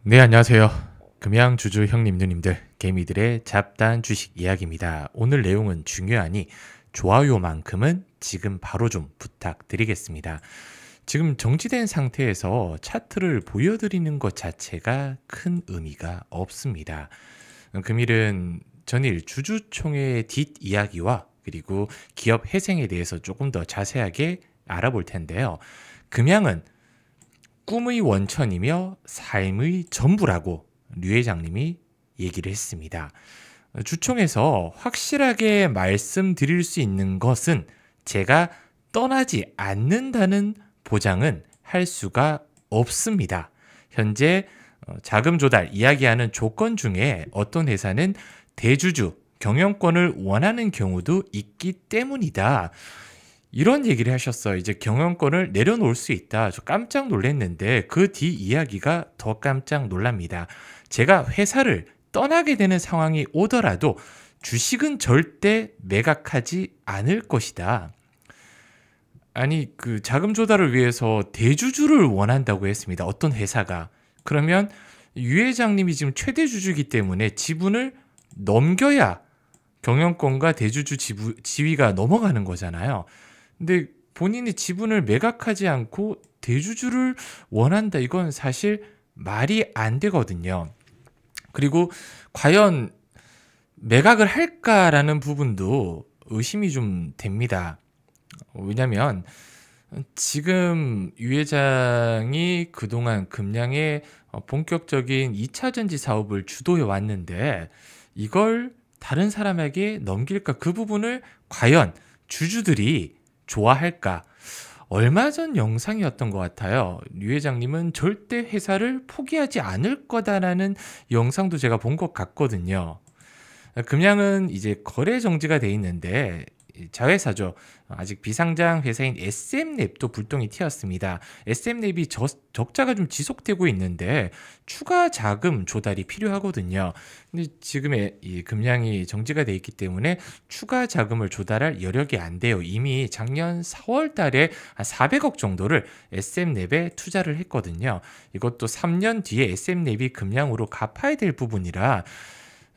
네, 안녕하세요. 금양주주 형님 누님들, 개미들의 잡다한 주식 이야기입니다. 오늘 내용은 중요하니 좋아요만큼은 지금 바로 좀 부탁드리겠습니다. 지금 정지된 상태에서 차트를 보여드리는 것 자체가 큰 의미가 없습니다. 금일은 전일 주주총회의 뒷이야기와 그리고 기업 회생에 대해서 조금 더 자세하게 알아볼 텐데요. 금양은 꿈의 원천이며 삶의 전부라고 류 회장님이 얘기를 했습니다. 주총에서 확실하게 말씀드릴 수 있는 것은 제가 떠나지 않는다는 보장은 할 수가 없습니다. 현재 자금 조달 이야기하는 조건 중에 어떤 회사는 대주주 경영권을 원하는 경우도 있기 때문이다. 이런 얘기를 하셨어요. 이제 경영권을 내려놓을 수 있다. 저 깜짝 놀랐는데 그 뒤 이야기가 더 깜짝 놀랍니다. 제가 회사를 떠나게 되는 상황이 오더라도 주식은 절대 매각하지 않을 것이다. 아니, 그 자금 조달을 위해서 대주주를 원한다고 했습니다. 어떤 회사가. 그러면 유 회장님이 지금 최대 주주이기 때문에 지분을 넘겨야 경영권과 대주주 지위가 넘어가는 거잖아요. 근데 본인이 지분을 매각하지 않고 대주주를 원한다. 이건 사실 말이 안 되거든요. 그리고 과연 매각을 할까라는 부분도 의심이 좀 됩니다. 왜냐하면 지금 유 회장이 그동안 금양의 본격적인 2차 전지 사업을 주도해 왔는데 이걸 다른 사람에게 넘길까? 그 부분을 과연 주주들이 좋아할까? 얼마 전 영상이었던 것 같아요. 류 회장님은 절대 회사를 포기하지 않을 거다라는 영상도 제가 본 것 같거든요. 금양은 이제 거래 정지가 돼 있는데 자회사죠. 아직 비상장 회사인 SM랩도 불똥이 튀었습니다. SM랩이 적자가 좀 지속되고 있는데 추가 자금 조달이 필요하거든요. 근데 지금의 이 금량이 정지가 돼 있기 때문에 추가 자금을 조달할 여력이 안 돼요. 이미 작년 4월 달에 한 400억 정도를 SM랩에 투자를 했거든요. 이것도 3년 뒤에 SM랩이 금량으로 갚아야 될 부분이라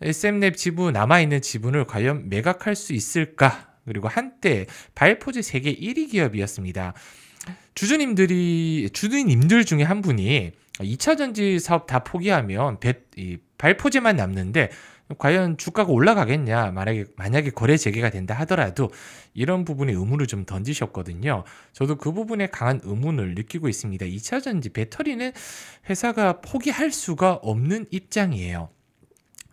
SM랩 지분 남아있는 지분을 과연 매각할 수 있을까? 그리고 한때 발포제 세계 1위 기업이었습니다. 주주님들 중에 한 분이 2차 전지 사업 다 포기하면 발포제만 남는데 과연 주가가 올라가겠냐? 만약에 거래 재개가 된다 하더라도 이런 부분에 의문을 좀 던지셨거든요. 저도 그 부분에 강한 의문을 느끼고 있습니다. 2차 전지 배터리는 회사가 포기할 수가 없는 입장이에요.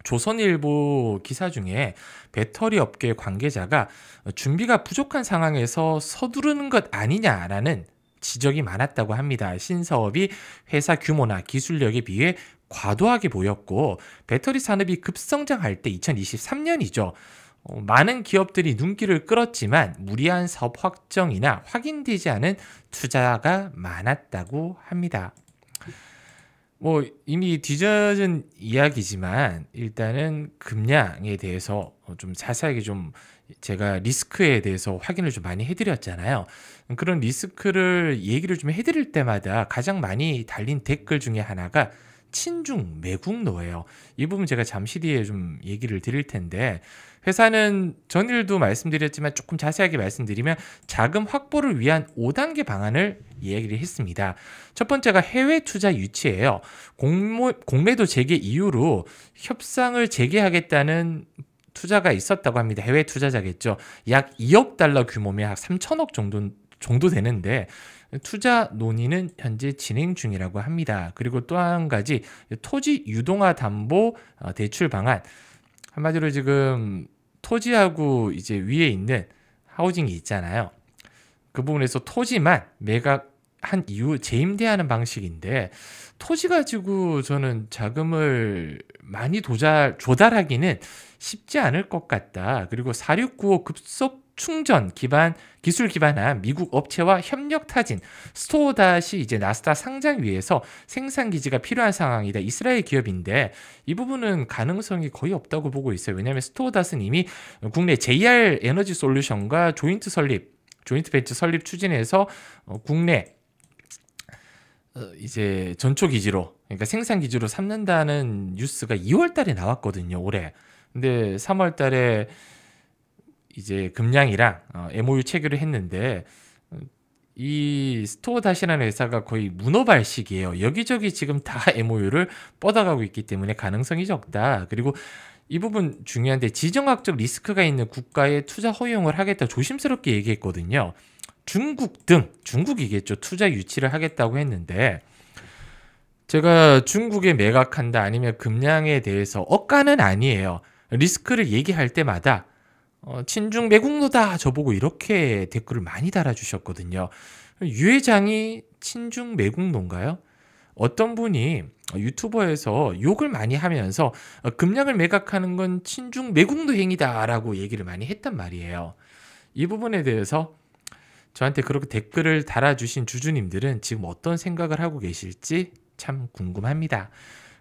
조선일보 기사 중에 배터리 업계 관계자가 준비가 부족한 상황에서 서두르는 것 아니냐라는 지적이 많았다고 합니다. 신사업이 회사 규모나 기술력에 비해 과도하게 보였고 배터리 산업이 급성장할 때 2023년이죠. 많은 기업들이 눈길을 끌었지만 무리한 사업 확정이나 확인되지 않은 투자가 많았다고 합니다. 뭐 이미 뒤져진 이야기지만 일단은 금량에 대해서 좀 자세하게 좀 제가 리스크에 대해서 확인을 좀 많이 해드렸잖아요. 그런 리스크를 얘기를 좀 해드릴 때마다 가장 많이 달린 댓글 중에 하나가 친중 매국노예요. 이 부분 제가 잠시 뒤에 좀 얘기를 드릴 텐데 회사는 전일도 말씀드렸지만 조금 자세하게 말씀드리면 자금 확보를 위한 5단계 방안을 얘기를 했습니다. 첫 번째가 해외 투자 유치예요. 공매도 재개 이후로 협상을 재개하겠다는 투자가 있었다고 합니다. 해외 투자자겠죠. 약 2억 달러 규모면 약 3천억 정도 되는데 투자 논의는 현재 진행 중이라고 합니다. 그리고 또 한 가지 토지 유동화 담보 대출 방안. 한마디로 지금 토지하고 이제 위에 있는 하우징이 있잖아요. 그 부분에서 토지만 매각한 이후 재임대하는 방식인데 토지 가지고 저는 자금을 많이 조달하기는 쉽지 않을 것 같다. 그리고 4695 급속 충전 기술 기반한 미국 업체와 협력 타진 스토어닷이 이제 나스닥 상장 위해서 생산 기지가 필요한 상황이다. 이스라엘 기업인데 이 부분은 가능성이 거의 없다고 보고 있어요. 왜냐하면 스토어닷은 이미 국내 JR 에너지 솔루션과 조인트 벤처 설립 추진해서 국내 이제 전초 기지로, 그러니까 생산 기지로 삼는다는 뉴스가 2월 달에 나왔거든요, 올해. 근데 3월 달에 이제 금양이랑 MOU 체결을 했는데 이 스토어 다시라는 회사가 거의 문어발식이에요. 여기저기 지금 다 MOU를 뻗어가고 있기 때문에 가능성이 적다. 그리고 이 부분 중요한데, 지정학적 리스크가 있는 국가에 투자 허용을 하겠다 조심스럽게 얘기했거든요. 중국이겠죠. 투자 유치를 하겠다고 했는데, 제가 중국에 매각한다 아니면 금양에 대해서 억가는 아니에요. 리스크를 얘기할 때마다 친중 매국노다 저보고 이렇게 댓글을 많이 달아주셨거든요. 유 회장이 친중 매국노인가요? 어떤 분이 유튜버에서 욕을 많이 하면서 금양을 매각하는 건 친중 매국노 행위다라고 얘기를 많이 했단 말이에요. 이 부분에 대해서 저한테 그렇게 댓글을 달아주신 주주님들은 지금 어떤 생각을 하고 계실지 참 궁금합니다.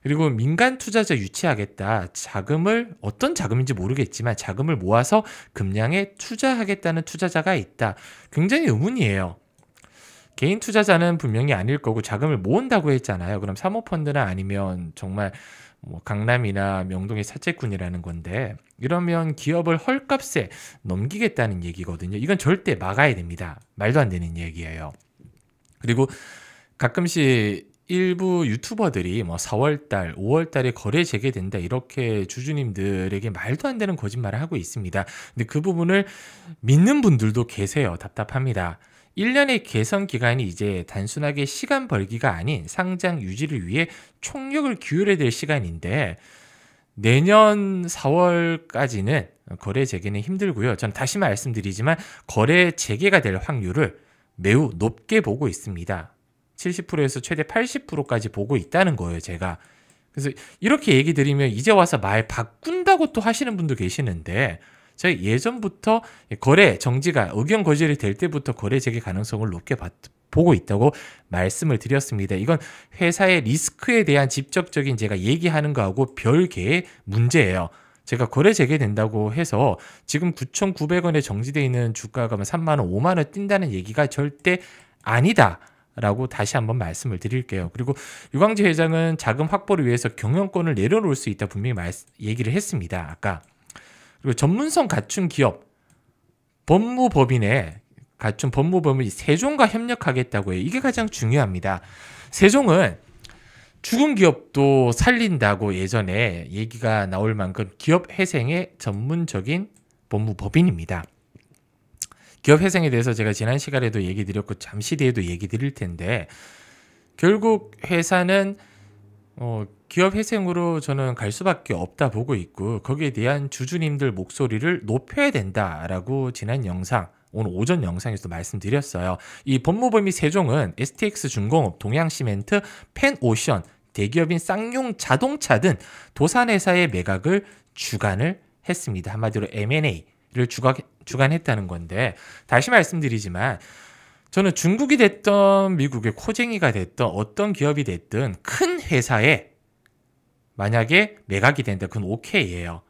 그리고 민간 투자자 유치하겠다. 자금을, 어떤 자금인지 모르겠지만 자금을 모아서 금양에 투자하겠다는 투자자가 있다. 굉장히 의문이에요. 개인 투자자는 분명히 아닐 거고 자금을 모은다고 했잖아요. 그럼 사모펀드나 아니면 정말 뭐 강남이나 명동의 사채꾼이라는 건데, 이러면 기업을 헐값에 넘기겠다는 얘기거든요. 이건 절대 막아야 됩니다. 말도 안 되는 얘기예요. 그리고 가끔씩 일부 유튜버들이 뭐 4월달, 5월달에 거래 재개된다 이렇게 주주님들에게 말도 안 되는 거짓말을 하고 있습니다. 근데 그 부분을 믿는 분들도 계세요. 답답합니다. 1년의 개선 기간이 이제 단순하게 시간 벌기가 아닌 상장 유지를 위해 총력을 기울여야 될 시간인데, 내년 4월까지는 거래 재개는 힘들고요. 전 다시 말씀드리지만 거래 재개가 될 확률을 매우 높게 보고 있습니다. 70%에서 최대 80%까지 보고 있다는 거예요, 제가. 그래서 이렇게 얘기 드리면 이제 와서 말 바꾼다고 또 하시는 분도 계시는데, 제가 예전부터 거래 정지가 의견 거절이 될 때부터 거래 재개 가능성을 높게 보고 있다고 말씀을 드렸습니다. 이건 회사의 리스크에 대한 직접적인 제가 얘기하는 거하고 별개의 문제예요. 제가 거래 재개된다고 해서 지금 9,900원에 정지되어 있는 주가가 3만 원, 5만 원 뛴다는 얘기가 절대 아니다 라고 다시 한번 말씀을 드릴게요. 그리고 유광재 회장은 자금 확보를 위해서 경영권을 내려놓을 수 있다 분명히 얘기를 했습니다. 아까. 그리고 전문성 갖춘 기업, 법무법인에 갖춘 법무법인이 세종과 협력하겠다고 해요. 이게 가장 중요합니다. 세종은 죽은 기업도 살린다고 예전에 얘기가 나올 만큼 기업 회생의 전문적인 법무법인입니다. 기업 회생에 대해서 제가 지난 시간에도 얘기 드렸고 잠시 뒤에도 얘기 드릴 텐데, 결국 회사는 기업 회생으로 저는 갈 수밖에 없다 보고 있고, 거기에 대한 주주님들 목소리를 높여야 된다라고 지난 영상, 오늘 오전 영상에서도 말씀드렸어요. 이 법무법인 세종은 STX중공업, 동양시멘트, 펜오션, 대기업인 쌍용 자동차 등 도산회사의 매각을 주관을 했습니다. 한마디로 M&A를 주관했다는 건데, 다시 말씀드리지만 저는 중국이 됐던 미국의 코쟁이가 됐던 어떤 기업이 됐든 큰 회사에 만약에 매각이 된다, 그건 오케이예요.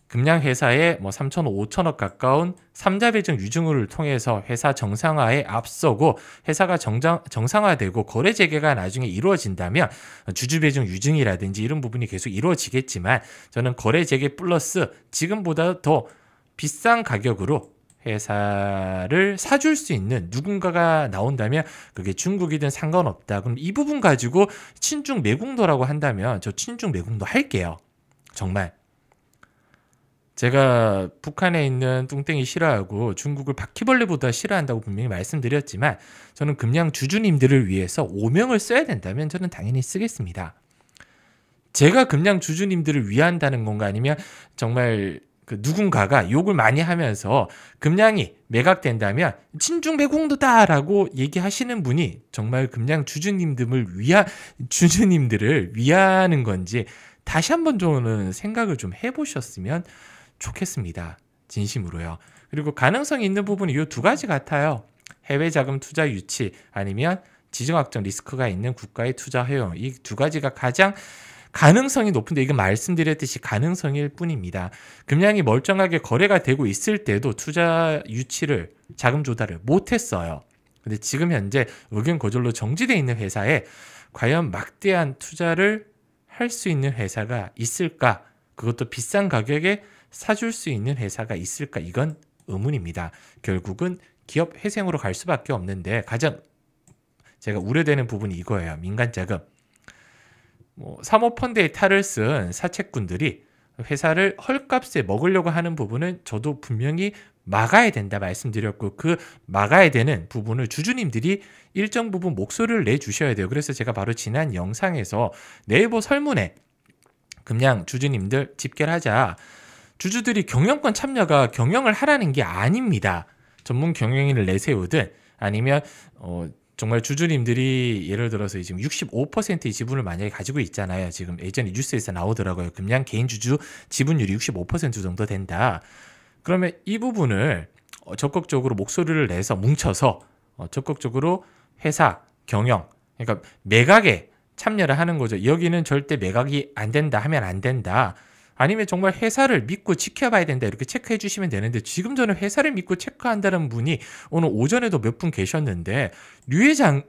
금양회사에 뭐 3천억, 5천억 가까운 3자 배정 유증을 통해서 회사 정상화에 앞서고 회사가 정상화되고 거래 재개가 나중에 이루어진다면 주주 배정 유증이라든지 이런 부분이 계속 이루어지겠지만, 저는 거래 재개 플러스 지금보다 더 비싼 가격으로 회사를 사줄 수 있는 누군가가 나온다면 그게 중국이든 상관없다. 그럼 이 부분 가지고 친중 매국노라고 한다면 저 친중 매국노 할게요. 정말. 제가 북한에 있는 뚱땡이 싫어하고 중국을 바퀴벌레보다 싫어한다고 분명히 말씀드렸지만, 저는 금양 주주님들을 위해서 오명을 써야 된다면 저는 당연히 쓰겠습니다. 제가 금양 주주님들을 위한다는 건가, 아니면 정말 그 누군가가 욕을 많이 하면서 금양이 매각된다면 친중 매국노다라고 얘기하시는 분이 정말 금양 주주님들을 위하는 건지 다시 한번 저는 생각을 좀 해보셨으면 좋겠습니다. 진심으로요. 그리고 가능성이 있는 부분이 이 두 가지 같아요. 해외 자금 투자 유치 아니면 지정학적 리스크가 있는 국가의 투자 허용, 이 두 가지가 가장 가능성이 높은데, 이건 말씀드렸듯이 가능성일 뿐입니다. 금양이 멀쩡하게 거래가 되고 있을 때도 투자 유치를, 자금 조달을 못했어요. 근데 지금 현재 의견 거절로 정지되어 있는 회사에 과연 막대한 투자를 할 수 있는 회사가 있을까? 그것도 비싼 가격에 사줄 수 있는 회사가 있을까? 이건 의문입니다. 결국은 기업 회생으로 갈 수밖에 없는데 가장 제가 우려되는 부분이 이거예요. 민간 자금. 사모펀드의 탈을 쓴 사채꾼들이 회사를 헐값에 먹으려고 하는 부분은 저도 분명히 막아야 된다 말씀드렸고, 그 막아야 되는 부분을 주주님들이 일정 부분 목소리를 내주셔야 돼요. 그래서 제가 바로 지난 영상에서 네이버 설문에 그냥 주주님들 집결하자, 주주들이 경영권 참여가 경영을 하라는 게 아닙니다. 전문 경영인을 내세우든 아니면 정말 주주님들이 예를 들어서 지금 65%의 지분을 만약에 가지고 있잖아요. 지금 예전에 뉴스에서 나오더라고요. 그냥 개인 주주 지분율이 65% 정도 된다. 그러면 이 부분을 적극적으로 목소리를 내서 뭉쳐서 적극적으로 회사 경영, 그러니까 매각에 참여를 하는 거죠. 여기는 절대 매각이 안 된다 하면 안 된다. 아니면 정말 회사를 믿고 지켜봐야 된다 이렇게 체크해 주시면 되는데, 지금 저는 회사를 믿고 체크한다는 분이 오늘 오전에도 몇 분 계셨는데, 류 회장은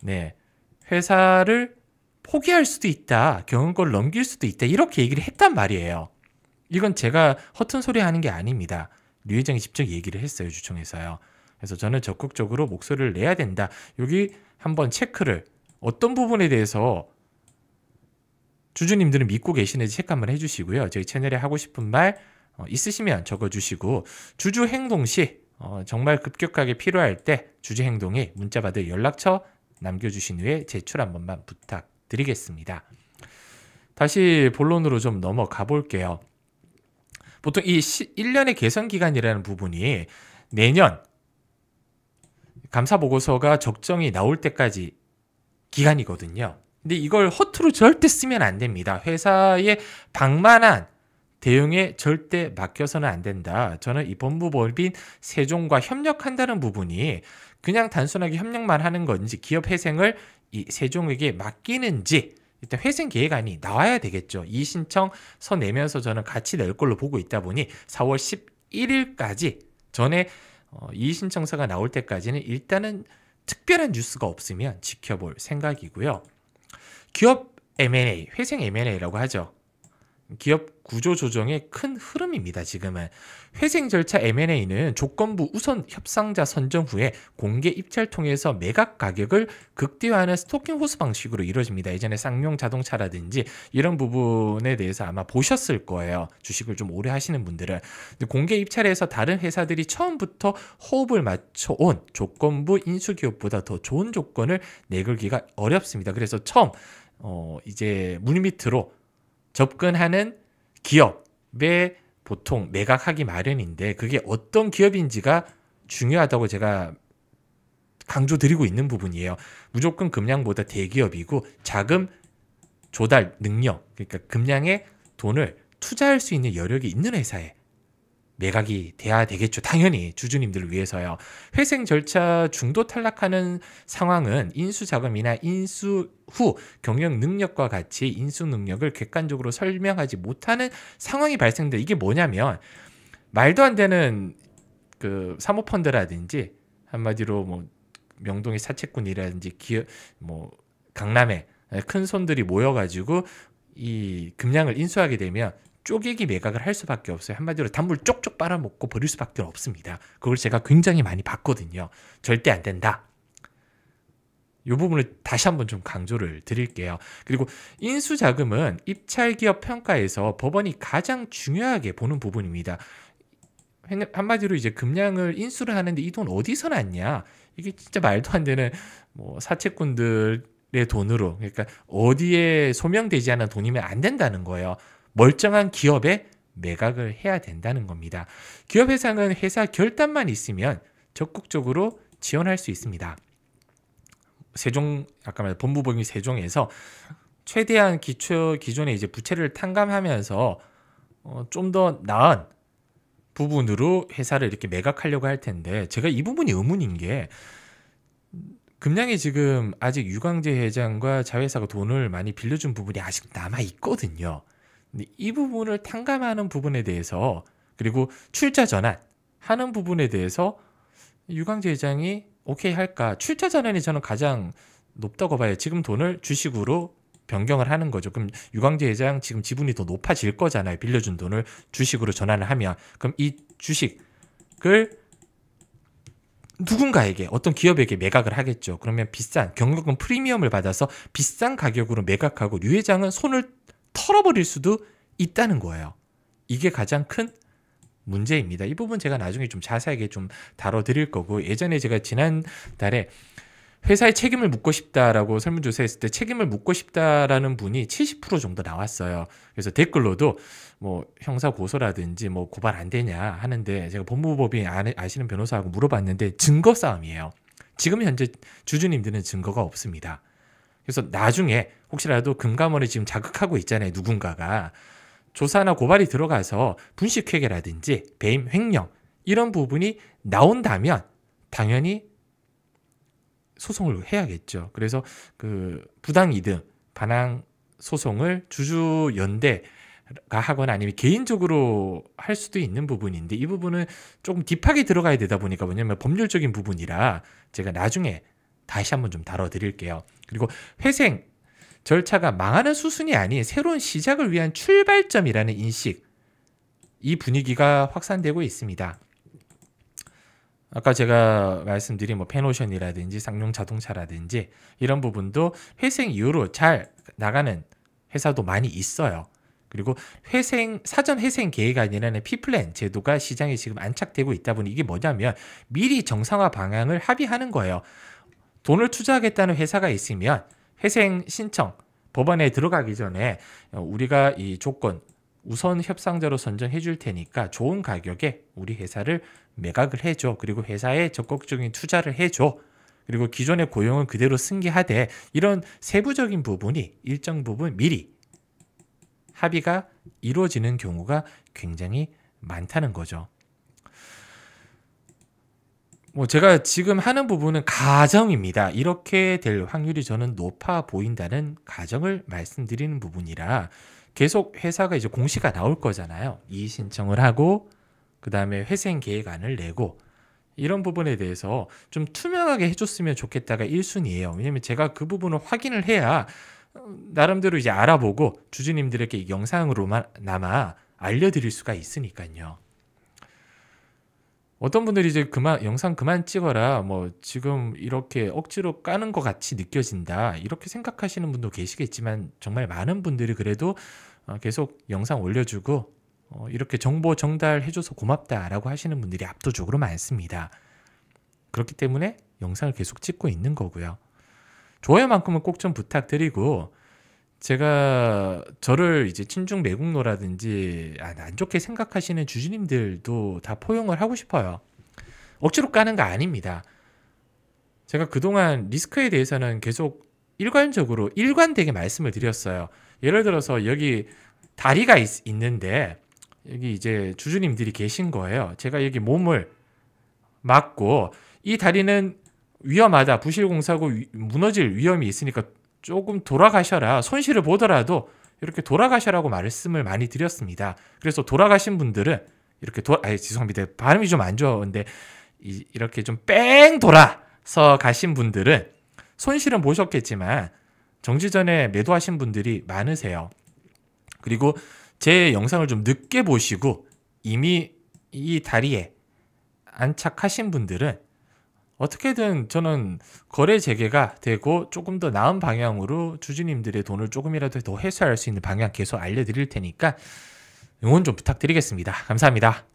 네, 회사를 포기할 수도 있다, 경영권을 넘길 수도 있다 이렇게 얘기를 했단 말이에요. 이건 제가 허튼 소리 하는 게 아닙니다. 류 회장이 직접 얘기를 했어요, 주총에서요. 그래서 저는 적극적으로 목소리를 내야 된다. 여기 한번 체크를, 어떤 부분에 대해서 주주님들은 믿고 계시는지 체크 한번 해주시고요. 저희 채널에 하고 싶은 말 있으시면 적어주시고, 주주 행동 시 정말 급격하게 필요할 때 주주 행동에 문자받을 연락처 남겨주신 후에 제출 한 번만 부탁드리겠습니다. 다시 본론으로 좀 넘어가 볼게요. 보통 이 1년의 개선 기간이라는 부분이 내년 감사보고서가 적정이 나올 때까지 기간이거든요. 근데 이걸 허투루 절대 쓰면 안 됩니다. 회사의 방만한 대응에 절대 맡겨서는 안 된다. 저는 이 법무법인 세종과 협력한다는 부분이 그냥 단순하게 협력만 하는 건지, 기업 회생을 이 세종에게 맡기는지 일단 회생 계획안이 나와야 되겠죠. 이 신청서 내면서 저는 같이 낼 걸로 보고 있다 보니 4월 11일까지 전에 이 신청서가 나올 때까지는 일단은 특별한 뉴스가 없으면 지켜볼 생각이고요. 기업 M&A, 회생 M&A라고 하죠. 기업 구조 조정의 큰 흐름입니다. 지금은 회생 절차 M&A는 조건부 우선 협상자 선정 후에 공개 입찰 통해서 매각 가격을 극대화하는 스토킹 호스 방식으로 이루어집니다. 예전에 쌍용 자동차라든지 이런 부분에 대해서 아마 보셨을 거예요. 주식을 좀 오래 하시는 분들은. 공개 입찰에서 다른 회사들이 처음부터 호흡을 맞춰온 조건부 인수기업보다 더 좋은 조건을 내걸기가 어렵습니다. 그래서 처음 이제 물밑으로 접근하는 기업에 보통 매각하기 마련인데, 그게 어떤 기업인지가 중요하다고 제가 강조드리고 있는 부분이에요. 무조건 금량보다 대기업이고 자금 조달 능력, 그러니까 금량의 돈을 투자할 수 있는 여력이 있는 회사에 매각이 돼야 되겠죠. 당연히 주주님들을 위해서요. 회생 절차 중도 탈락하는 상황은 인수자금이나 인수 후 경영 능력과 같이 인수 능력을 객관적으로 설명하지 못하는 상황이 발생돼. 이게 뭐냐면 말도 안 되는 그 사모펀드라든지 한마디로 뭐 명동의 사채꾼이라든지 기업 뭐 강남에 큰 손들이 모여가지고 이 금량을 인수하게 되면 쪼개기 매각을 할 수밖에 없어요. 한마디로 단물 쪽쪽 빨아먹고 버릴 수밖에 없습니다. 그걸 제가 굉장히 많이 봤거든요. 절대 안 된다. 이 부분을 다시 한번 좀 강조를 드릴게요. 그리고 인수자금은 입찰기업 평가에서 법원이 가장 중요하게 보는 부분입니다. 한마디로 이제 금량을 인수를 하는데 이 돈 어디서 났냐? 이게 진짜 말도 안 되는 뭐 사채꾼들의 돈으로, 그러니까 어디에 소명되지 않은 돈이면 안 된다는 거예요. 멀쩡한 기업에 매각을 해야 된다는 겁니다. 기업 회상은 회사 결단만 있으면 적극적으로 지원할 수 있습니다. 세종, 아까 말한 법무법인 세종에서 최대한 기존의 이제 부채를 탕감하면서 좀 더 나은 부분으로 회사를 이렇게 매각하려고 할 텐데, 제가 이 부분이 의문인 게, 금량이 지금 아직 유광재 회장과 자회사가 돈을 많이 빌려준 부분이 아직 남아 있거든요. 근데 이 부분을 탕감하는 부분에 대해서, 그리고 출자 전환하는 부분에 대해서 유광재 회장이 오케이 할까? 출자 전환이 저는 가장 높다고 봐요. 지금 돈을 주식으로 변경을 하는 거죠. 그럼 유광재 회장 지금 지분이 더 높아질 거잖아요. 빌려준 돈을 주식으로 전환을 하면. 그럼 이 주식을 누군가에게, 어떤 기업에게 매각을 하겠죠. 그러면 비싼 경영권 프리미엄을 받아서 비싼 가격으로 매각하고 류 회장은 손을 털어버릴 수도 있다는 거예요. 이게 가장 큰 문제입니다. 이 부분 제가 나중에 좀 자세하게 좀 다뤄드릴 거고, 예전에 제가 지난달에 회사에 책임을 묻고 싶다라고 설문조사했을 때 책임을 묻고 싶다라는 분이 70% 정도 나왔어요. 그래서 댓글로도 뭐 형사 고소라든지 뭐 고발 안 되냐 하는데, 제가 법무법인 아시는 변호사하고 물어봤는데 증거 싸움이에요. 지금 현재 주주님들은 증거가 없습니다. 그래서 나중에 혹시라도 금감원을 지금 자극하고 있잖아요. 누군가가 조사나 고발이 들어가서 분식회계라든지 배임 횡령 이런 부분이 나온다면 당연히 소송을 해야겠죠. 그래서 그 부당이득 반항 소송을 주주연대가 하거나 아니면 개인적으로 할 수도 있는 부분인데, 이 부분은 조금 딥하게 들어가야 되다 보니까, 뭐냐면 법률적인 부분이라 제가 나중에 다시 한번 좀 다뤄드릴게요. 그리고 회생 절차가 망하는 수순이 아닌 새로운 시작을 위한 출발점이라는 인식, 이 분위기가 확산되고 있습니다. 아까 제가 말씀드린 뭐 펜오션이라든지 쌍용 자동차라든지 이런 부분도 회생 이후로 잘 나가는 회사도 많이 있어요. 그리고 사전 회생 계획 아니라는 P플랜 제도가 시장에 지금 안착되고 있다 보니, 이게 뭐냐면 미리 정상화 방향을 합의하는 거예요. 돈을 투자하겠다는 회사가 있으면 회생 신청 법원에 들어가기 전에 우리가 이 조건 우선 협상자로 선정해 줄 테니까 좋은 가격에 우리 회사를 매각을 해줘. 그리고 회사에 적극적인 투자를 해줘. 그리고 기존의 고용은 그대로 승계하되, 이런 세부적인 부분이 일정 부분 미리 합의가 이루어지는 경우가 굉장히 많다는 거죠. 뭐 제가 지금 하는 부분은 가정입니다. 이렇게 될 확률이 저는 높아 보인다는 가정을 말씀드리는 부분이라, 계속 회사가 이제 공시가 나올 거잖아요. 이의 신청을 하고 그 다음에 회생 계획안을 내고, 이런 부분에 대해서 좀 투명하게 해줬으면 좋겠다가 1순위예요. 왜냐면 제가 그 부분을 확인을 해야 나름대로 이제 알아보고 주주님들에게 영상으로나마 알려드릴 수가 있으니까요. 어떤 분들이 이제 영상 그만 찍어라, 뭐 지금 이렇게 억지로 까는 것 같이 느껴진다, 이렇게 생각하시는 분도 계시겠지만, 정말 많은 분들이 그래도 계속 영상 올려주고 이렇게 정보 전달해줘서 고맙다라고 하시는 분들이 압도적으로 많습니다. 그렇기 때문에 영상을 계속 찍고 있는 거고요. 좋아요만큼은 꼭 좀 부탁드리고, 제가 저를 이제 친중 매국노라든지 안 좋게 생각하시는 주주님들도 다 포용을 하고 싶어요. 억지로 까는 거 아닙니다. 제가 그동안 리스크에 대해서는 계속 일관되게 말씀을 드렸어요. 예를 들어서 여기 다리가 있는데 여기 이제 주주님들이 계신 거예요. 제가 여기 몸을 맞고 이 다리는 위험하다, 부실공사고 무너질 위험이 있으니까 조금 돌아가셔라, 손실을 보더라도 이렇게 돌아가셔라고 말씀을 많이 드렸습니다. 그래서 돌아가신 분들은 이렇게 죄송합니다, 발음이 좀 안 좋은데 이렇게 좀 뺑 돌아서 가신 분들은 손실은 보셨겠지만 정지전에 매도하신 분들이 많으세요. 그리고 제 영상을 좀 늦게 보시고 이미 이 다리에 안착하신 분들은 어떻게든 저는 거래 재개가 되고 조금 더 나은 방향으로 주주님들의 돈을 조금이라도 더 회수할 수 있는 방향 계속 알려드릴 테니까 응원 좀 부탁드리겠습니다. 감사합니다.